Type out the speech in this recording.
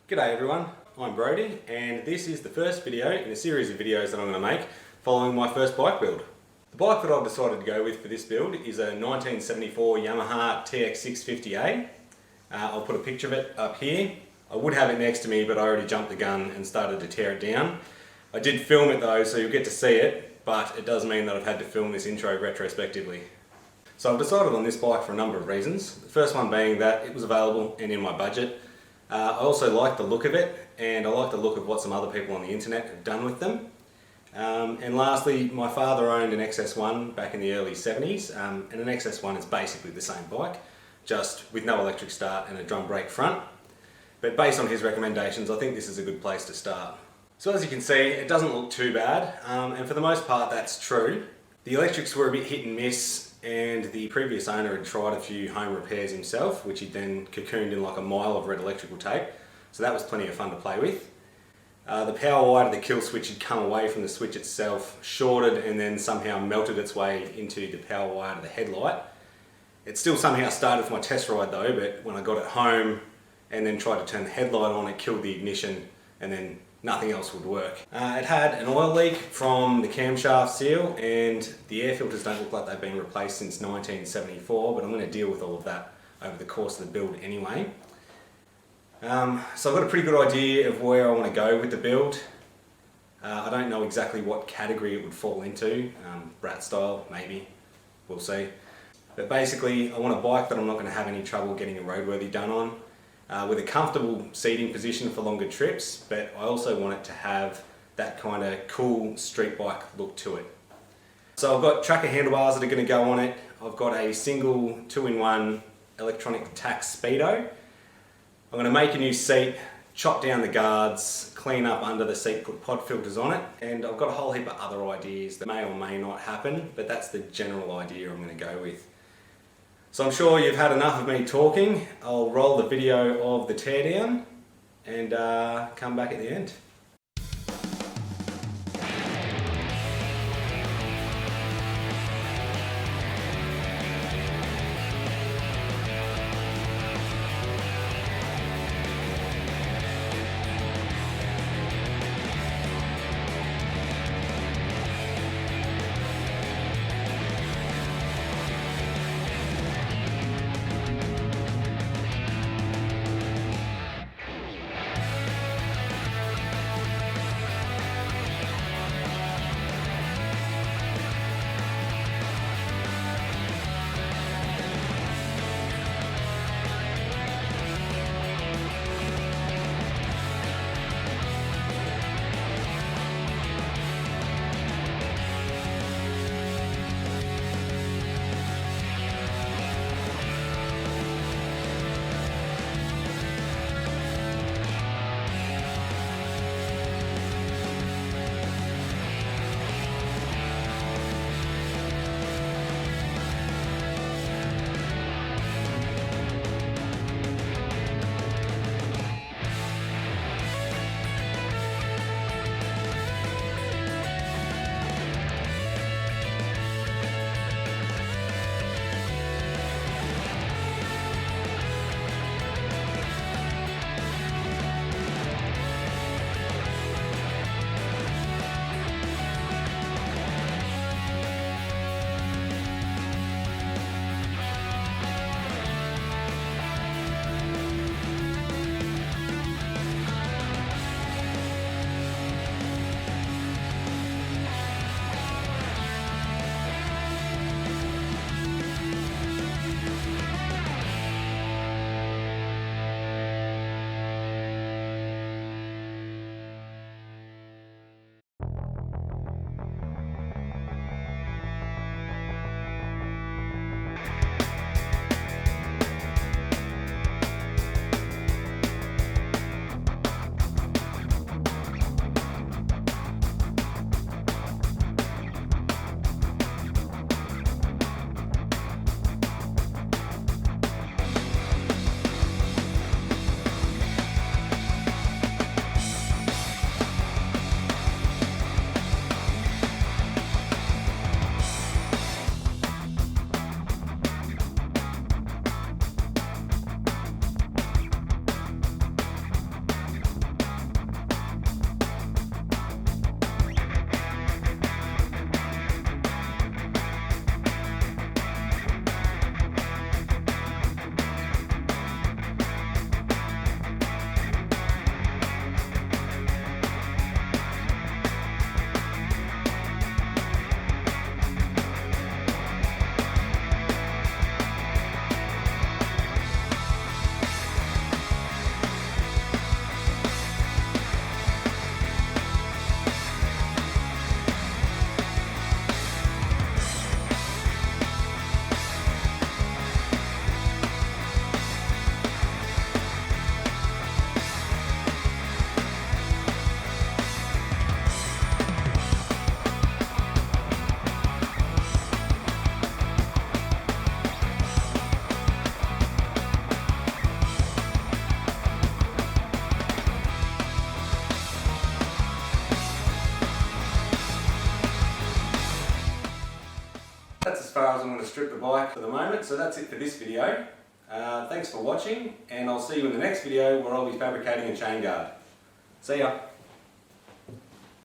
G'day everyone, I'm Brody and this is the first video in a series of videos that I'm going to make following my first bike build. The bike that I've decided to go with for this build is a 1974 Yamaha TX650. I'll put a picture of it up here. I would have it next to me, but I already jumped the gun and started to tear it down. I did film it though, so you'll get to see it, but it does mean that I've had to film this intro retrospectively. So I've decided on this bike for a number of reasons. The first one being that it was available and in my budget. I also like the look of it, and I like the look of what some other people on the internet have done with them. And lastly, my father owned an XS1 back in the early 70s, and an XS1 is basically the same bike, just with no electric start and a drum brake front. But based on his recommendations, I think this is a good place to start. So as you can see, it doesn't look too bad, and for the most part that's true. The electrics were a bit hit and miss, and the previous owner had tried a few home repairs himself, which he then cocooned in like a mile of red electrical tape, so that was plenty of fun to play with. The power wire to the kill switch had come away from the switch itself, shorted and then somehow melted its way into the power wire to the headlight. It still somehow started for my test ride though, but when I got it home and then tried to turn the headlight on, it killed the ignition and then nothing else would work. It had an oil leak from the camshaft seal, and the air filters don't look like they've been replaced since 1974, but I'm going to deal with all of that over the course of the build anyway. So I've got a pretty good idea of where I want to go with the build. I don't know exactly what category it would fall into, Brat style maybe, we'll see. But basically I want a bike that I'm not going to have any trouble getting a roadworthy done on. With a comfortable seating position for longer trips, but I also want it to have that kind of cool street bike look to it. So I've got tracker handlebars that are going to go on it. I've got a single 2-in-1 electronic tack speedo. I'm going to make a new seat, chop down the guards, clean up under the seat, put pod filters on it, and I've got a whole heap of other ideas that may or may not happen, but that's the general idea I'm going to go with. So I'm sure you've had enough of me talking. I'll roll the video of the teardown and come back at the end. That's as far as I'm going to strip the bike for the moment, so that's it for this video. Thanks for watching, and I'll see you in the next video where I'll be fabricating a chain guard. See ya!